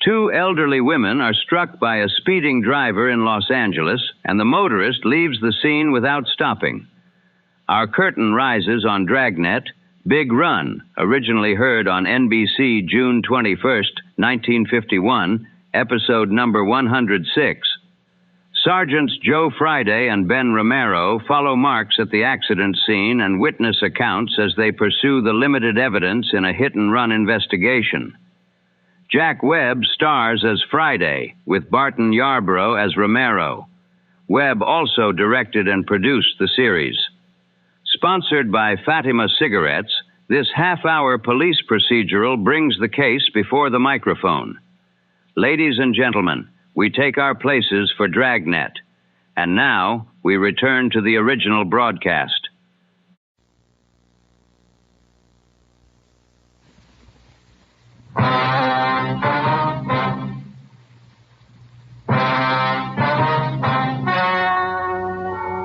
Two elderly women are struck by a speeding driver in Los Angeles, and the motorist leaves the scene without stopping. Our curtain rises on Dragnet, Big Run, originally heard on NBC June 21st, 1951, episode number 106. Sergeants Joe Friday and Ben Romero follow marks at the accident scene and witness accounts as they pursue the limited evidence in a hit-and-run investigation. Jack Webb stars as Friday, with Barton Yarborough as Romero. Webb also directed and produced the series. Sponsored by Fatima Cigarettes, this half-hour police procedural brings the case before the microphone. Ladies and gentlemen, we take our places for Dragnet. And now, we return to the original broadcast.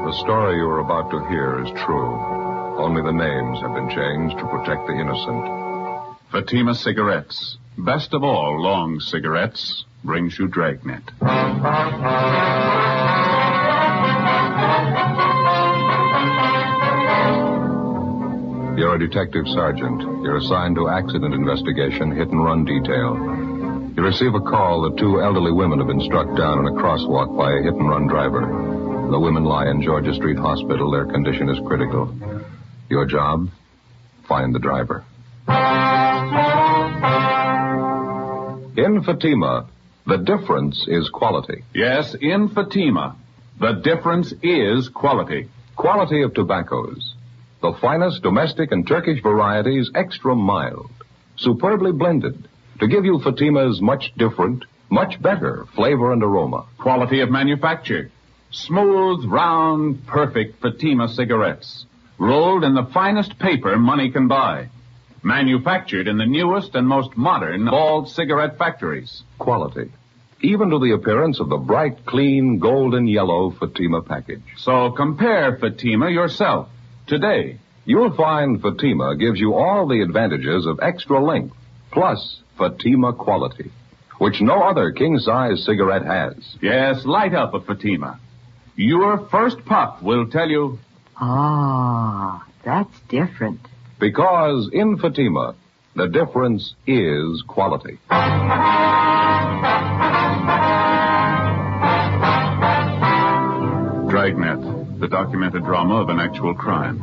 The story you are about to hear is true. Only the names have been changed to protect the innocent. Fatima Cigarettes, best of all long cigarettes, brings you Dragnet. You're a detective sergeant. You're assigned to accident investigation, hit-and-run detail. You receive a call that two elderly women have been struck down in a crosswalk by a hit-and-run driver. The women lie in Georgia Street Hospital. Their condition is critical. Your job? Find the driver. In Fatima, the difference is quality. Yes, in Fatima, the difference is quality. Quality of tobaccos. The finest domestic and Turkish varieties, extra mild, superbly blended, to give you Fatima's much different, much better flavor and aroma. Quality of manufacture. Smooth, round, perfect Fatima cigarettes. Rolled in the finest paper money can buy. Manufactured in the newest and most modern of all cigarette factories. Quality. Even to the appearance of the bright, clean, golden yellow Fatima package. So compare Fatima yourself today. You'll find Fatima gives you all the advantages of extra length, plus Fatima quality, which no other king-size cigarette has. Yes, light up a Fatima. Your first puff will tell you... Ah, that's different. Because in Fatima, the difference is quality. Dragnet, the documented drama of an actual crime.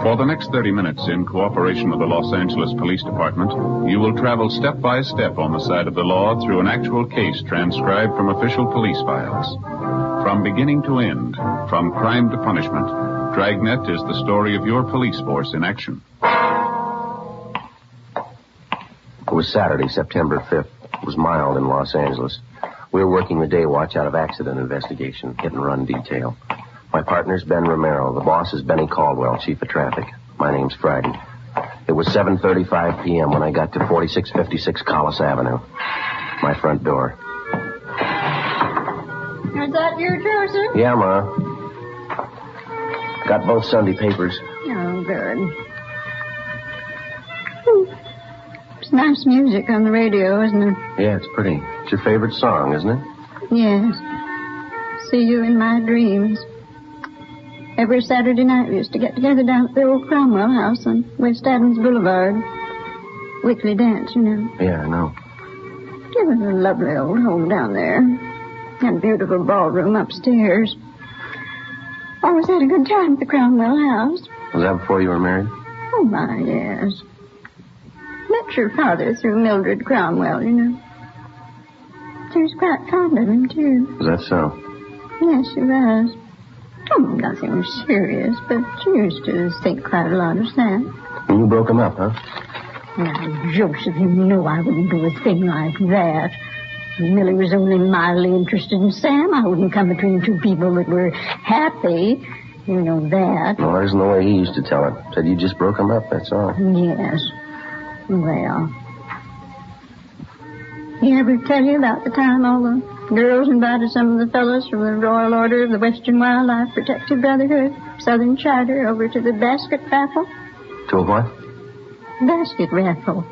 For the next 30 minutes, in cooperation with the Los Angeles Police Department, you will travel step by step on the side of the law through an actual case transcribed from official police files. From beginning to end, from crime to punishment, Dragnet is the story of your police force in action. It was Saturday, September 5th. It was mild in Los Angeles. We were working the day watch out of accident investigation, hit-and-run detail. My partner's Ben Romero. The boss is Benny Caldwell, chief of traffic. My name's Friday. It was 7:35 p.m. when I got to 4656 Collis Avenue. My front door. Is that you, Joseph? Yeah, Ma. Got both Sunday papers. Oh, good. It's nice music on the radio, isn't it? Yeah, it's pretty. It's your favorite song, isn't it? Yes. See you in my dreams. Every Saturday night we used to get together down at the old Cromwell house on West Adams Boulevard. Weekly dance, you know. Yeah, I know. It was a lovely old home down there. And beautiful ballroom upstairs. Always had a good time at the Cromwell house. Was that before you were married? Oh, my, yes. Met your father through Mildred Cromwell, you know. She was quite fond of him, too. Was that so? Yes, she was. Oh, nothing serious, but she used to think quite a lot of Sam. And you broke him up, huh? Now, Joseph, you know I wouldn't do a thing like that. If Millie was only mildly interested in Sam, I wouldn't come between two people that were happy. You know that. No, that isn't the way he used to tell it. Said you just broke him up, that's all. Yes. Well. He ever tell you about the time all the girls invited some of the fellows from the Royal Order of the Western Wildlife Protective Brotherhood, Southern Charter, over to the basket raffle? To a what? Basket raffle.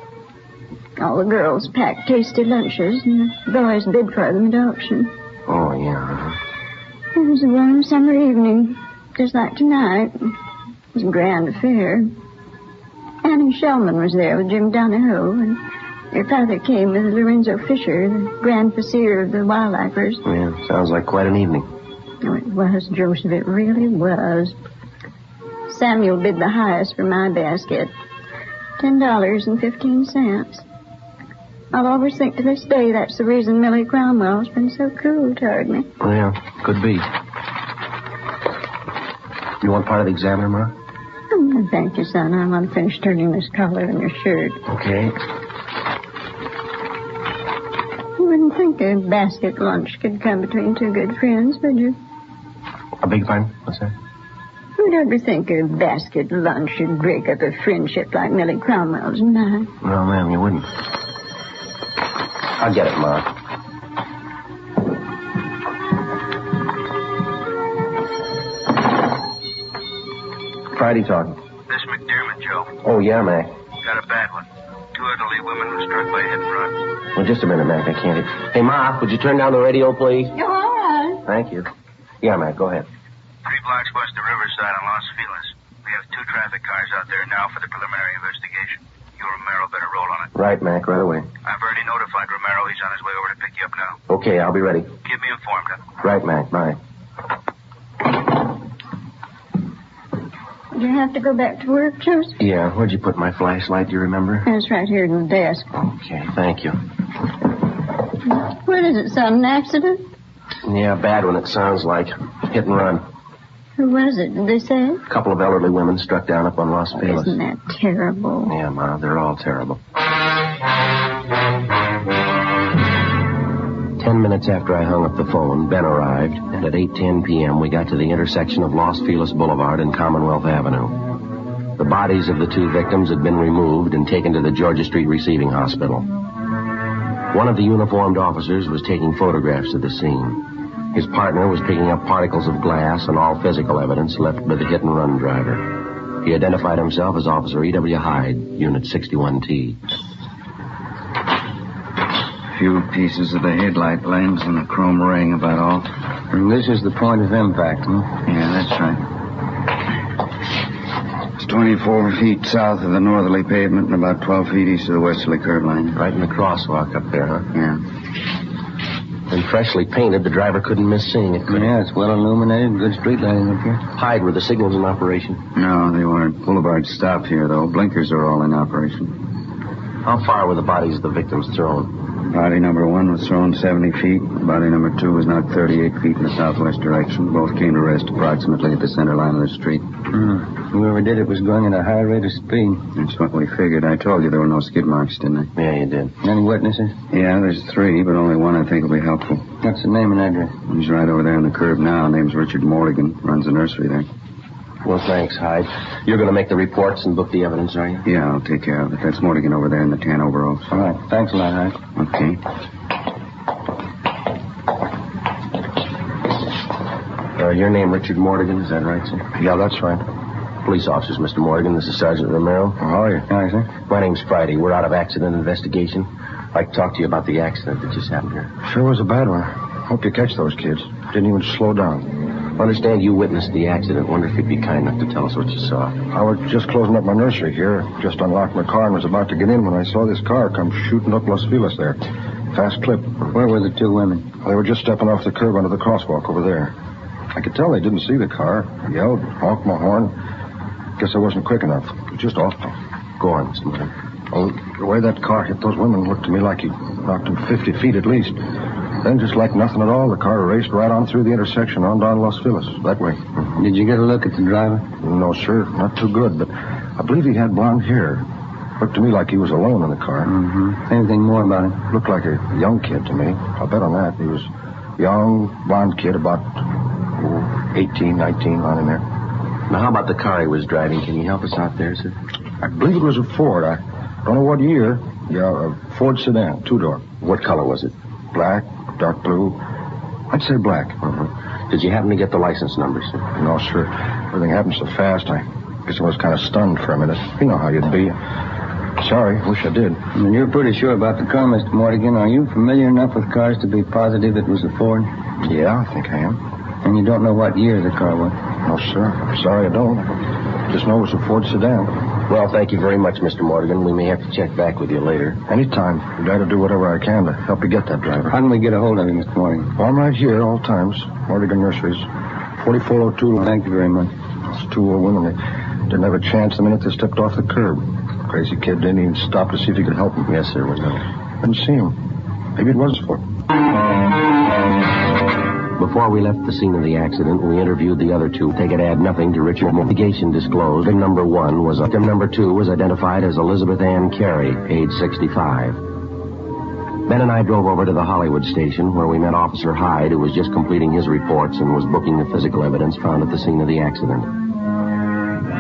All the girls packed tasty lunches, and the boys bid for them at auction. Oh, yeah. It was a warm summer evening, just like tonight. It was a grand affair. Annie Shellman was there with Jim Donahoe, and your father came with Lorenzo Fisher, the grand vizier of the wildlifers. Yeah, sounds like quite an evening. Oh, it was, Joseph, it really was. Samuel bid the highest for my basket, $10.15. I'll always think to this day that's the reason Millie Cromwell's been so cool toward me. Yeah, could be. You want part of the Examiner, Ma? Oh, thank you, son. I want to finish turning this collar in your shirt. Okay. You wouldn't think a basket lunch could come between two good friends, would you? A big pardon? What's that? Who'd ever think a basket lunch should break up a friendship like Millie Cromwell's and mine? No, ma'am, you wouldn't. I'll get it, Ma. Friday talking. This McDermott, Joe. Oh, yeah, Mac. Got a bad one. Two elderly women were struck by a hit and run. Well, just a minute, Mac. I can't... Hey, Ma, would you turn down the radio, please? You're all right. Thank you. Yeah, Mac, go ahead. 3 blocks west of Riverside on Los Feliz. We have 2 traffic cars out there now for the preliminary investigation. You, Romero, better roll on it. Right, Mac, right away. I've already notified Romero. He's on his way over to pick you up now. Okay, I'll be ready. Keep me informed, huh? Right, Mac, bye. Did you have to go back to work, Joseph? Yeah, where'd you put my flashlight, do you remember? It's right here in the desk. Okay, thank you. What is it, son? An accident? Yeah, bad one, it sounds like. Hit and run. Who was it? Did they say? A couple of elderly women struck down up on Los Feliz. Isn't that terrible? Yeah, Ma, they're all terrible. 10 minutes after I hung up the phone, Ben arrived, and at 8:10 p.m. we got to the intersection of Los Feliz Boulevard and Commonwealth Avenue. The bodies of the 2 victims had been removed and taken to the Georgia Street Receiving Hospital. One of the uniformed officers was taking photographs of the scene. His partner was picking up particles of glass and all physical evidence left by the hit-and-run driver. He identified himself as Officer E.W. Hyde, Unit 61T. Few pieces of the headlight lens and a chrome ring, about all. And this is the point of impact, huh? Yeah, that's right. It's 24 feet south of the northerly pavement and about 12 feet east of the westerly curb line. Right in the crosswalk up there, huh? Yeah. And freshly painted, the driver couldn't miss seeing it, could he? Yeah, it's well illuminated. Good street lighting up here. Hyde, were the signals in operation? No, they weren't. Boulevard stopped here, though. Blinkers are all in operation. How far were the bodies of the victims thrown? Body number 1 was thrown 70 feet. Body number 2 was knocked 38 feet in the southwest direction. Both came to rest approximately at the center line of the street. Whoever did it was going at a high rate of speed. That's what we figured. I told you there were no skid marks, didn't I? Yeah, you did. Any witnesses? Yeah, there's 3, but only one I think will be helpful. What's the name and address? He's right over there on the curb now. Name's Richard Morgan. Runs the nursery there. Well, thanks, Hyde. You're going to make the reports and book the evidence, are you? Yeah, I'll take care of it. That's Morgan over there in the tan overalls. All right. Thanks a lot, Hyde. Okay. Your name, Richard Morgan, is that right, sir? Yeah, that's right. Police officers, Mr. Morgan. This is Sergeant Romero. How are you? Hi, sir. My name's Friday. We're out of accident investigation. I'd like to talk to you about the accident that just happened here. Sure was a bad one. Hope you catch those kids. Didn't even slow down. I understand you witnessed the accident. Wonder if you'd be kind enough to tell us what you saw. I was just closing up my nursery here. Just unlocked my car and was about to get in when I saw this car come shooting up Los Feliz there. Fast clip. Where were the 2 women? They were just stepping off the curb onto the crosswalk over there. I could tell they didn't see the car. I yelled, honked my horn. Guess I wasn't quick enough. It was just awful. Go on, Mr. Morgan. Well, the way that car hit those women looked to me like he knocked them 50 feet at least. Then, just like nothing at all, the car raced right on through the intersection on down Los Feliz, that way. Did you get a look at the driver? No, sir. Not too good, but I believe he had blonde hair. Looked to me like he was alone in the car. Anything more about him? Looked like a young kid to me. I'll bet on that. He was a young, blonde kid, about 18, 19, around in there. Now, how about the car he was driving? Can you help us out there, sir? I believe it was a Ford. I don't know what year. Yeah, a Ford sedan, 2-door. What color was it? Black, dark blue. I'd say black. Did you happen to get the license number, sir? No, sir. Everything happened so fast, I guess I was kind of stunned for a minute. You know how you'd be. Sorry, wish I did. And you're pretty sure about the car, Mr. Mortigan. Are you familiar enough with cars to be positive it was a Ford? Yeah, I think I am. And you don't know what year the car was? No, sir. Sorry, I don't. Just know it was a Ford sedan. Well, thank you very much, Mr. Mortigan. We may have to check back with you later. Anytime. I'd rather do whatever I can to help you get that driver. How can we get a hold of you, Mr. Mortigan? Well, I'm right here all times. Mortigan Nurseries. 4402. Thank you very much. Those two old women, they didn't have a chance the minute they stepped off the curb. Crazy kid didn't even stop to see if he could help him. Yes, sir, we know. Didn't see him. Maybe it was Ford. Before we left the scene of the accident, we interviewed the other two. They could add nothing to Richard's investigation disclosed. Victim number 1 was victim number 2 was identified as Elizabeth Ann Carey, age 65. Ben and I drove over to the Hollywood station where we met Officer Hyde, who was just completing his reports and was booking the physical evidence found at the scene of the accident.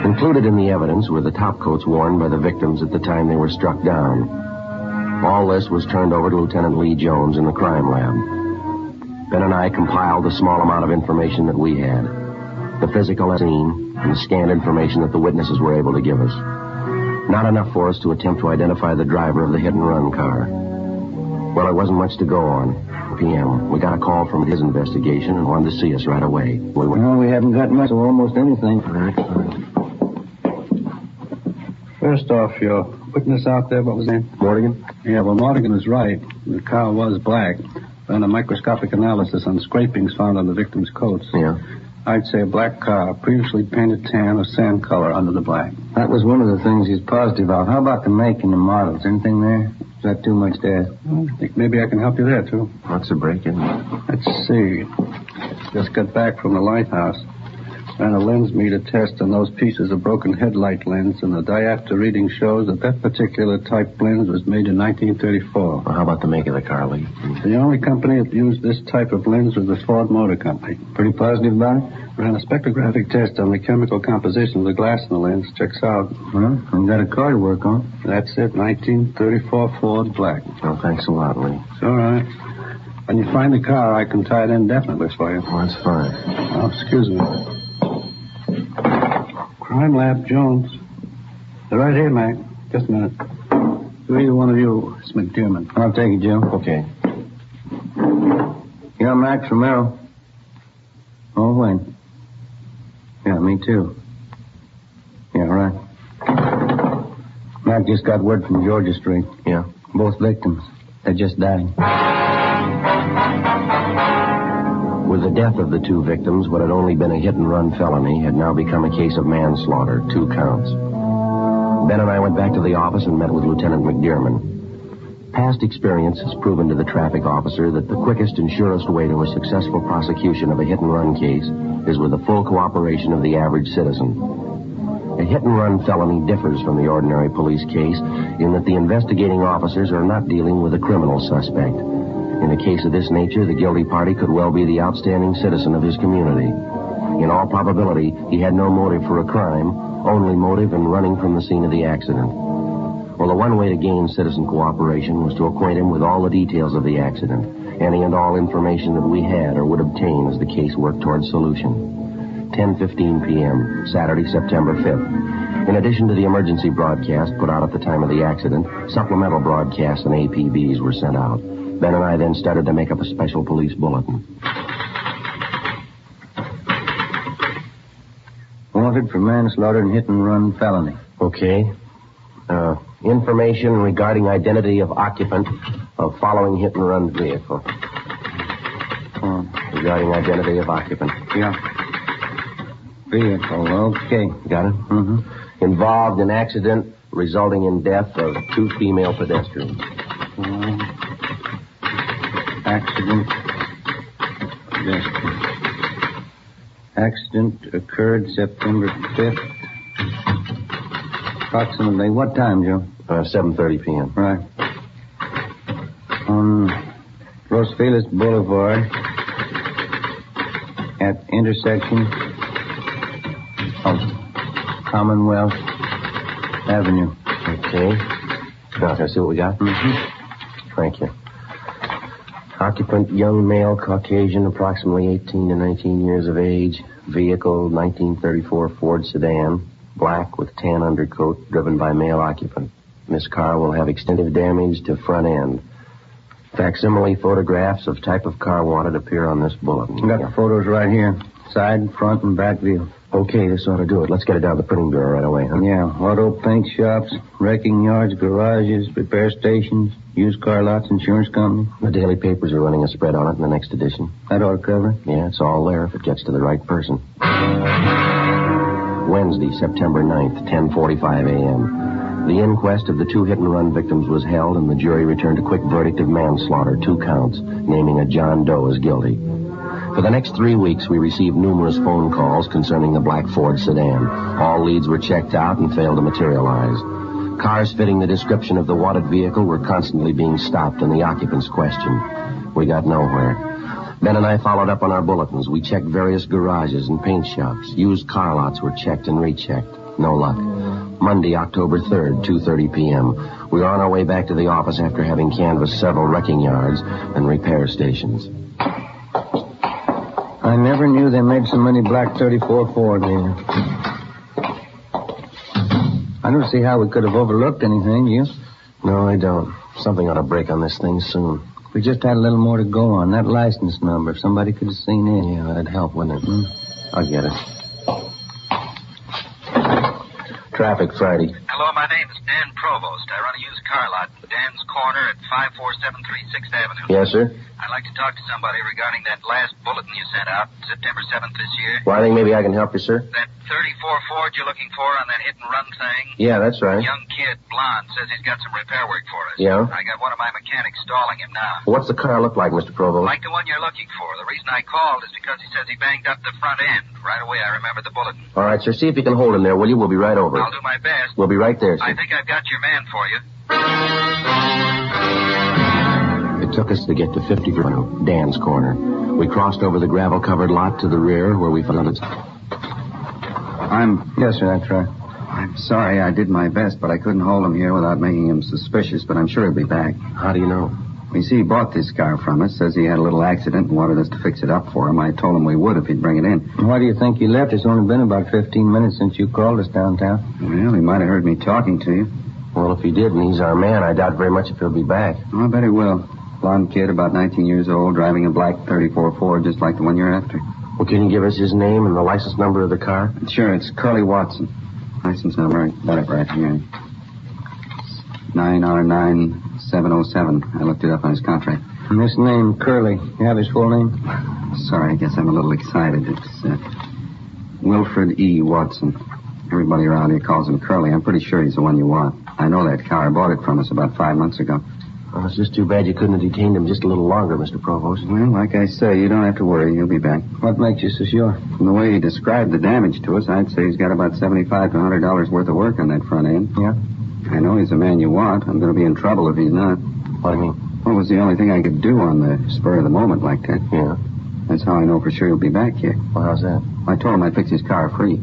Included in the evidence were the topcoats worn by the victims at the time they were struck down. All this was turned over to Lieutenant Lee Jones in the crime lab. Ben and I compiled the small amount of information that we had. The physical scene and the scanned information that the witnesses were able to give us. Not enough for us to attempt to identify the driver of the hit-and-run car. Well, it wasn't much to go on. PM. We got a call from his investigation and wanted to see us right away. Well, we haven't got much of almost anything. All right. First off, your witness out there, what was his name? Mortigan? Yeah, well, Mortigan was right. The car was black. And a microscopic analysis on scrapings found on the victim's coats. Yeah. I'd say a black car, previously painted tan or sand color under the black. That was one of the things he's positive of. How about the make and the models? Anything there? Is that too much to ask? Well, I think maybe I can help you there, too. What's the break, isn't it? Let's see. Just got back from the lighthouse. Ran a lens meter test on those pieces of broken headlight lens, and the diopter reading shows that that particular type lens was made in 1934. Well, how about the make of the car, Lee? The only company that used this type of lens was the Ford Motor Company. Pretty positive about it? Ran a spectrographic test on the chemical composition of the glass in the lens. Checks out. Well, we've got a car to work on. That's it, 1934 Ford Black. Well, thanks a lot, Lee. It's all right. When you find the car, I can tie it indefinitely for you. Well, that's fine. Oh, excuse me. Crime Lab, Jones. They're right here, Mac. Just a minute. To either one of you, it's McDermott. I'll take it, Joe. Okay. Yeah, Max Romero. Oh, when? Yeah, me too. Yeah, right. Mac just got word from Georgia Street. Yeah. Both victims. They just died. With the death of the two victims, what had only been a hit-and-run felony had now become a case of manslaughter, 2 counts. Ben and I went back to the office and met with Lieutenant McDermott. Past experience has proven to the traffic officer that the quickest and surest way to a successful prosecution of a hit-and-run case is with the full cooperation of the average citizen. A hit-and-run felony differs from the ordinary police case in that the investigating officers are not dealing with a criminal suspect. In a case of this nature, the guilty party could well be the outstanding citizen of his community. In all probability, he had no motive for a crime, only motive in running from the scene of the accident. Well, the one way to gain citizen cooperation was to acquaint him with all the details of the accident, any and all information that we had or would obtain as the case worked towards solution. 10:15 p.m., Saturday, September 5th. In addition to the emergency broadcast put out at the time of the accident, supplemental broadcasts and APBs were sent out. Ben and I then started to make up a special police bulletin. Wanted for manslaughter and hit-and-run felony. Okay. Information regarding identity of occupant of following hit-and-run vehicle. Regarding identity of occupant. Yeah. Vehicle, okay. Got it? Mm-hmm. Involved in accident resulting in death of 2 female pedestrians. Accident. Yes. Accident occurred September 5th. Approximately what time, Joe? 7:30 p.m. Right. On Los Feliz Boulevard at intersection of Commonwealth Avenue. Okay. Now, can I see what we got? Mm-hmm. Thank you. Occupant, young male, Caucasian, approximately 18 to 19 years of age. Vehicle, 1934 Ford sedan, black with tan undercoat, driven by male occupant. This car will have extensive damage to front end. Facsimile photographs of type of car wanted appear on this bulletin. Got the photos right here. Side, front, and back view. Okay, this ought to do it. Let's get it down to the printing bureau right away, huh? Yeah, auto paint shops, wrecking yards, garages, repair stations, used car lots, insurance company. The daily papers are running a spread on it in the next edition. That ought to cover it. Yeah, it's all there if it gets to the right person. Wednesday, September 9th, 10:45 a.m. The inquest of the 2 hit-and-run victims was held, and the jury returned a quick verdict of manslaughter, 2 counts, naming a John Doe as guilty. For the next 3 weeks, we received numerous phone calls concerning the black Ford sedan. All leads were checked out and failed to materialize. Cars fitting the description of the wanted vehicle were constantly being stopped and the occupants questioned. We got nowhere. Ben and I followed up on our bulletins. We checked various garages and paint shops. Used car lots were checked and rechecked. No luck. Monday, October 3rd, 2:30 p.m. We were on our way back to the office after having canvassed several wrecking yards and repair stations. I never knew they made so many black 34 Fords here. I don't see how we could have overlooked anything, you? No, I don't. Something ought to break on this thing soon. We just had a little more to go on. That license number, if somebody could have seen it. Yeah, that'd help, wouldn't it? I'll get it. Traffic Friday. Hello, my name is Dan Provost. I run a used car lot in Dan's Corner at 54736 6th Avenue. Yes, sir? I'd like to talk to somebody regarding that last bulletin you sent out September 7th this year. Well, I think maybe I can help you, sir. That 34 Ford you're looking for on that hit-and-run thing? Yeah, that's right. Young kid, blonde, says he's got some repair work for us. Yeah? I got one of my mechanics stalling him now. What's the car look like, Mr. Provost? Like the one you're looking for. The reason I called is because he says he banged up the front end. Right away, I remember the bulletin. All right, sir. See if you can hold him there, will you? We'll be right over. I'll do my best. We'll be right there, sir. I think I've got your man for you. It took us to get to 50 Dan's Corner. We crossed over the gravel-covered lot to the rear where we found it. Yes, sir, that's right. I'm sorry, I did my best, but I couldn't hold him here without making him suspicious, but I'm sure he'll be back. How do you know? You see, he bought this car from us, says he had a little accident and wanted us to fix it up for him. I told him we would if he'd bring it in. Why do you think he left? It's only been about 15 minutes since you called us downtown. Well, he might have heard me talking to you. Well, if he did and he's our man, I doubt very much if he'll be back. Oh, I bet he will. Blonde kid, about 19 years old, driving a black 34 Ford just like the one you're after. Well, can you give us his name and the license number of the car? Sure, it's Curly Watson. License number, I got it right here. 9R9707. I looked it up on his contract. And this name, Curly, you have his full name? Sorry, I guess I'm a little excited. It's Wilfred E. Watson. Everybody around here calls him Curly. I'm pretty sure he's the one you want. I know that car. I bought it from us about 5 months ago. Well, it's just too bad you couldn't have detained him just a little longer, Mr. Provost. Well, like I say, you don't have to worry. He'll be back. What makes you so sure? From the way he described the damage to us, I'd say he's got about $75 to $100 worth of work on that front end. Yeah? I know he's the man you want. I'm going to be in trouble if he's not. What do you mean? Well, it was the only thing I could do on the spur of the moment like that. Yeah? That's how I know for sure he'll be back here. Well, how's that? I told him I'd fix his car free.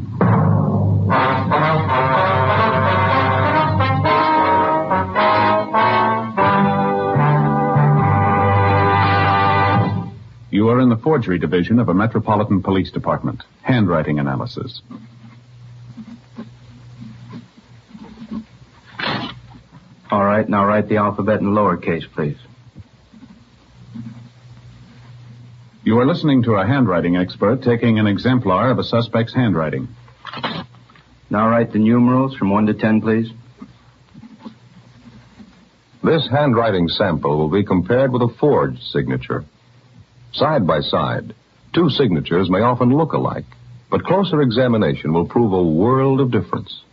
You are in the forgery division of a Metropolitan Police Department. Handwriting analysis. All right, now write the alphabet in lowercase, please. You are listening to a handwriting expert taking an exemplar of a suspect's handwriting. Now write the numerals from 1 to 10, please. This handwriting sample will be compared with a forged signature. Side by side, 2 signatures may often look alike, but closer examination will prove a world of difference.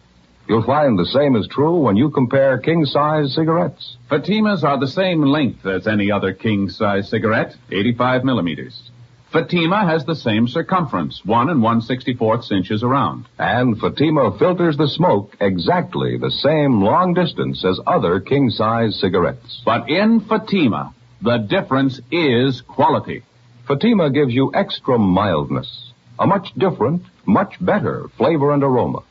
You'll find the same is true when you compare king-size cigarettes. Fatimas are the same length as any other king-size cigarette, 85 millimeters. Fatima has the same circumference, 1 1/64 inches around. And Fatima filters the smoke exactly the same long distance as other king-size cigarettes. But in Fatima, the difference is quality. Fatima gives you extra mildness, a much different, much better flavor and aroma.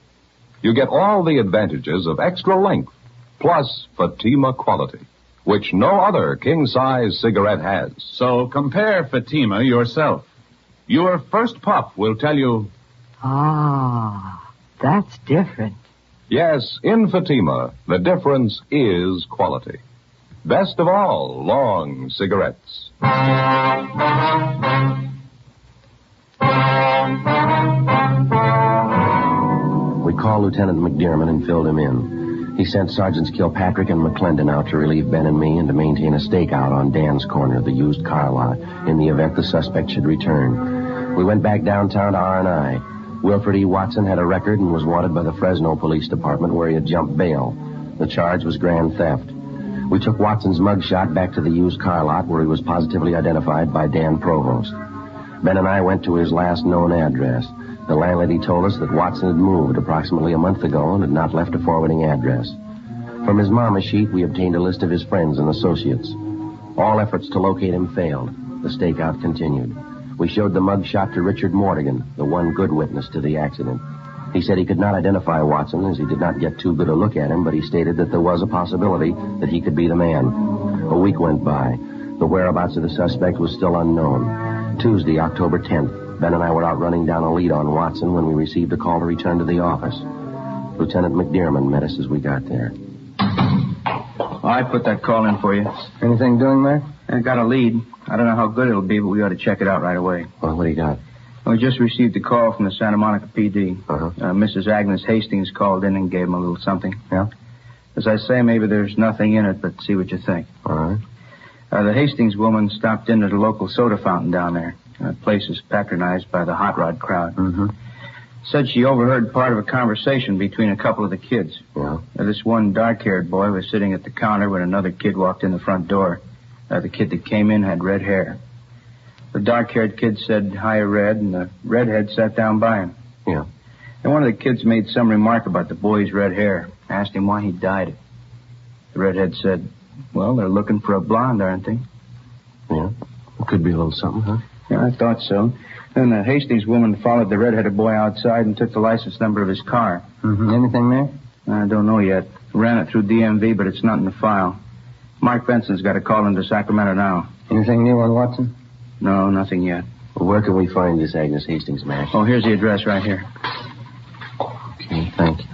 You get all the advantages of extra length, plus Fatima quality, which no other king-size cigarette has. So compare Fatima yourself. Your first puff will tell you... Ah, that's different. Yes, in Fatima, the difference is quality. Best of all, long cigarettes. We called Lieutenant McDermott and filled him in. He sent Sergeants Kilpatrick and McClendon out to relieve Ben and me and to maintain a stakeout on Dan's corner of the used car lot in the event the suspect should return. We went back downtown to R&I. Wilfred E. Watson had a record and was wanted by the Fresno Police Department where he had jumped bail. The charge was grand theft. We took Watson's mugshot back to the used car lot where he was positively identified by Dan Provost. Ben and I went to his last known address. The landlady told us that Watson had moved approximately a month ago and had not left a forwarding address. From his mama sheet, we obtained a list of his friends and associates. All efforts to locate him failed. The stakeout continued. We showed the mugshot to Richard Mortigan, the one good witness to the accident. He said he could not identify Watson as he did not get too good a look at him, but he stated that there was a possibility that he could be the man. A week went by. The whereabouts of the suspect was still unknown. Tuesday, October 10th, Ben and I were out running down a lead on Watson when we received a call to return to the office. Lieutenant McDermott met us as we got there. I put that call in for you. Anything doing there? I got a lead. I don't know how good it'll be, but we ought to check it out right away. Well, what do you got? We just received a call from the Santa Monica PD. Mrs. Agnes Hastings called in and gave him a little something. Yeah? As I say, maybe there's nothing in it, but see what you think. All right. The Hastings woman stopped in at a local soda fountain down there. The place is patronized by the hot rod crowd. Mm-hmm. Said she overheard part of a conversation between a couple of the kids. Yeah? This one dark-haired boy was sitting at the counter when another kid walked in the front door. The kid that came in had red hair. The dark-haired kid said, "Hi, Red," and the redhead sat down by him. Yeah. And one of the kids made some remark about the boy's red hair, asked him why he dyed it. The redhead said, "Well, they're looking for a blonde, aren't they?" Yeah. It could be a little something, huh? Yeah, I thought so. Then the Hastings woman followed the red-headed boy outside and took the license number of his car. Mm-hmm. Anything there? I don't know yet. Ran it through DMV, but it's not in the file. Mark Benson's got a call into Sacramento now. Anything new on Watson? No, nothing yet. Well, where can we find this Agnes Hastings, Mac? Oh, here's the address right here. Okay, thank you.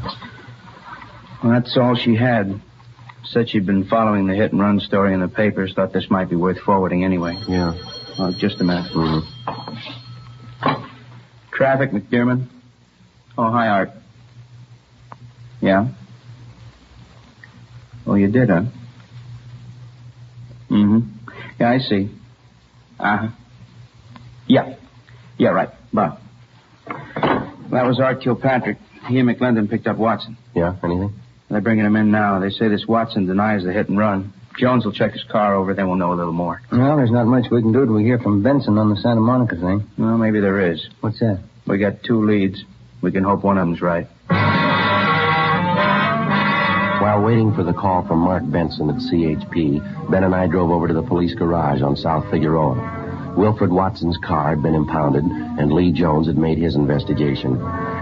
Well, that's all she had. Said she'd been following the hit-and-run story in the papers. Thought this might be worth forwarding anyway. Yeah. Oh, just a minute. Mm-hmm. Traffic, McDermott. Oh, hi, Art. Yeah? Oh, you did, huh? Mm-hmm. Yeah, I see. Uh-huh. Yeah. Yeah, right. Bye. That was Art Kilpatrick. He and McClendon picked up Watson. Yeah, anything? They're bringing him in now. They say this Watson denies the hit and run. Jones will check his car over, then we'll know a little more. Well, there's not much we can do till we hear from Benson on the Santa Monica thing. Well, maybe there is. What's that? We got 2 leads. We can hope one of them's right. While waiting for the call from Mark Benson at CHP, Ben and I drove over to the police garage on South Figueroa. Wilfred Watson's car had been impounded, and Lee Jones had made his investigation.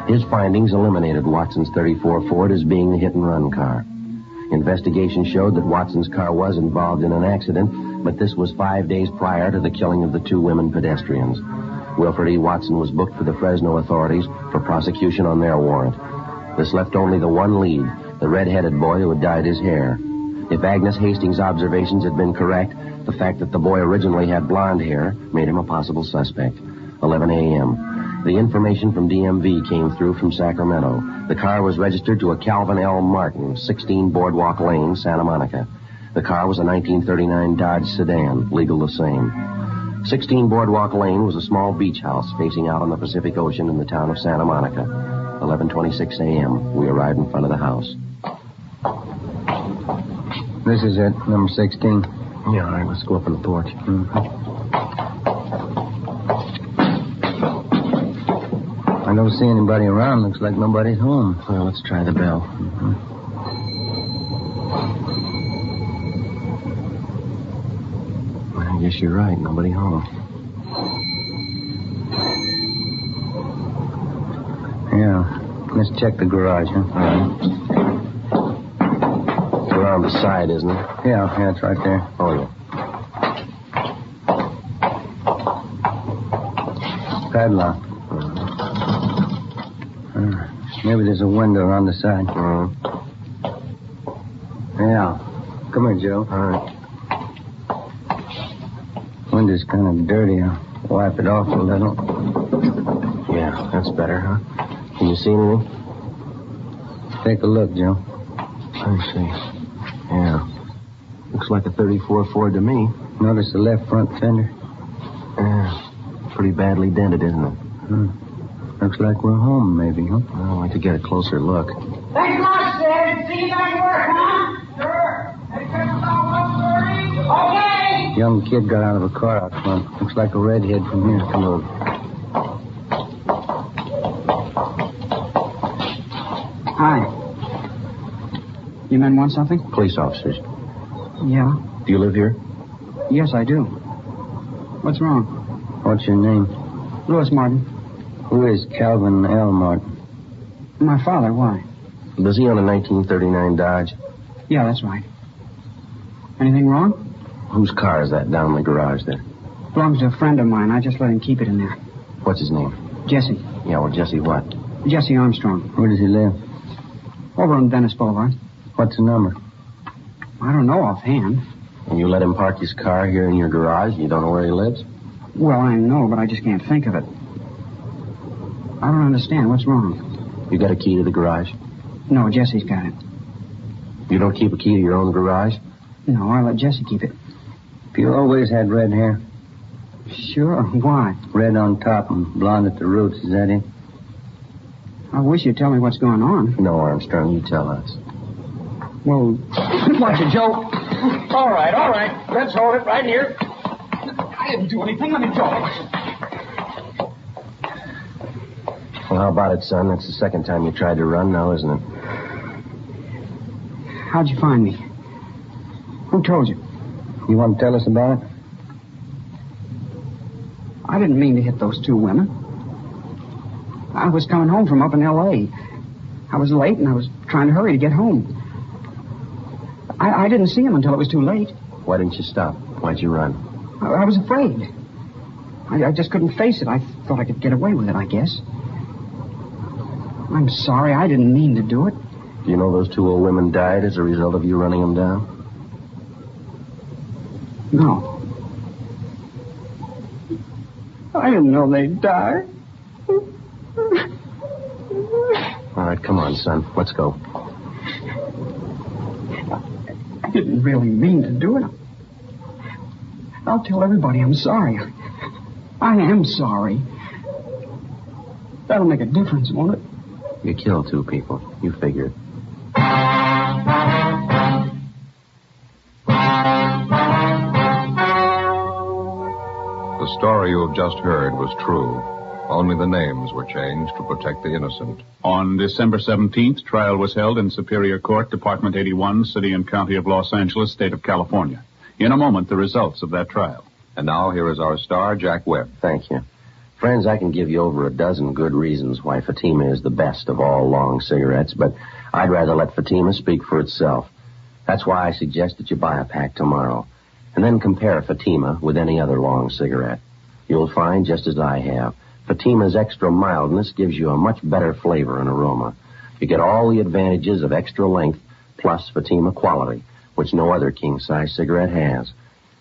His findings eliminated Watson's 34 Ford as being the hit-and-run car. Investigation showed that Watson's car was involved in an accident, but this was 5 days prior to the killing of the 2 women pedestrians. Wilfred E. Watson was booked for the Fresno authorities for prosecution on their warrant. This left only the one lead, the red-headed boy who had dyed his hair. If Agnes Hastings' observations had been correct, the fact that the boy originally had blonde hair made him a possible suspect. 11 a.m. The information from DMV came through from Sacramento. The car was registered to a Calvin L. Martin, 16 Boardwalk Lane, Santa Monica. The car was a 1939 Dodge sedan, legal the same. 16 Boardwalk Lane was a small beach house facing out on the Pacific Ocean in the town of Santa Monica. 11:26 a.m. We arrived in front of the house. This is it, number 16. Yeah, all right, let's go up on the porch. Mm-hmm. I don't see anybody around. Looks like nobody's home. Well, let's try the bell. Mm-hmm. Well, I guess you're right. Nobody home. Yeah. Let's check the garage, huh? All right. It's around the side, isn't it? Yeah, it's right there. Oh, yeah. Padlock. Maybe there's a window on the side. Yeah. Come here, Joe. All right. Window's kind of dirty. I'll wipe it off a little. Yeah, that's better, huh? Can you see anything? Take a look, Joe. I see. Yeah. Looks like a 34 Ford to me. Notice the left front fender? Yeah. Pretty badly dented, isn't it? Looks like we're home, maybe, huh? Well, I'd like to get a closer look. Thanks a lot, Sid. See you back to work, huh? Sure. Okay. Young kid got out of a car out front. Looks like a redhead from here. Come on. Hi. You men want something? Police officers. Yeah. Do you live here? Yes, I do. What's wrong? What's your name? Louis Martin. Who is Calvin L. Martin? My father, why? Does he own a 1939 Dodge? Yeah, that's right. Anything wrong? Whose car is that down in the garage there? Belongs to a friend of mine. I just let him keep it in there. What's his name? Jesse. Yeah, well, Jesse what? Jesse Armstrong. Where does he live? Over on Venice Boulevard. What's the number? I don't know offhand. And you let him park his car here in your garage? You don't know where he lives? Well, I know, but I just can't think of it. I don't understand. What's wrong? You got a key to the garage? No, Jesse's got it. You don't keep a key to your own garage? No, I let Jesse keep it. You always had red hair? Sure. Why? Red on top and blonde at the roots. Is that it? I wish you'd tell me what's going on. No, Armstrong, you tell us. Well, Watch it, Joe. All right. Let's hold it right here. I didn't do anything. Let me go. Well, how about it, son? That's the second time you tried to run now, isn't it? how'd you find me? Who told you? You want to tell us about it? I didn't mean to hit those two women. I was coming home from up in L.A. I was late, and I was trying to hurry to get home. I didn't see him until it was too late. Why didn't you stop? Why'd you run? I was afraid. I just couldn't face it. I thought I could get away with it, I guess. I'm sorry. I didn't mean to do it. Do you know those two old women died as a result of you running them down? No. I didn't know they'd die. All right, come on, son. Let's go. I didn't really mean to do it. I'll tell everybody I'm sorry. I am sorry. That'll make a difference, won't it? You killed two people. You figured. The story you have just heard was true. Only the names were changed to protect the innocent. On December 17th, trial was held in Superior Court, Department 81, City and County of Los Angeles, State of California. In a moment, the results of that trial. And now here is our star, Jack Webb. Thank you. Friends, I can give you over a dozen good reasons why Fatima is the best of all long cigarettes, but I'd rather let Fatima speak for itself. That's why I suggest that you buy a pack tomorrow, and then compare Fatima with any other long cigarette. You'll find, just as I have, Fatima's extra mildness gives you a much better flavor and aroma. You get all the advantages of extra length plus Fatima quality, which no other king-size cigarette has.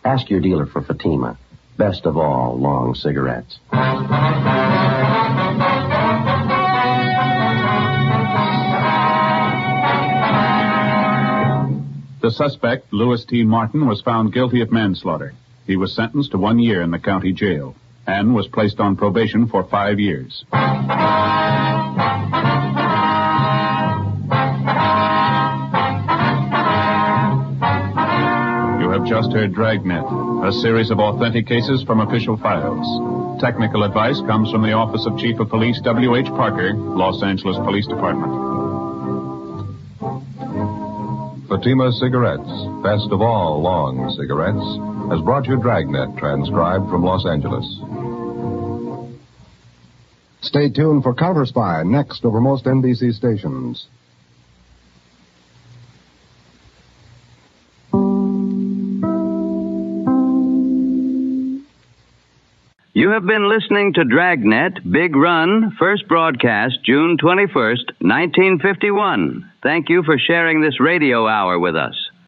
Ask your dealer for Fatima, best of all long cigarettes. The suspect, Louis T. Martin, was found guilty of manslaughter. He was sentenced to 1 year in the county jail and was placed on probation for 5 years. You have just heard Dragnet, a series of authentic cases from official files. Technical advice comes from the Office of Chief of Police W.H. Parker, Los Angeles Police Department. Fatima Cigarettes, best of all long cigarettes, has brought you Dragnet, transcribed from Los Angeles. Stay tuned for Counter Spy, next over most NBC stations. You have been listening to Dragnet, Big Run, first broadcast June 21st, 1951. Thank you for sharing this radio hour with us.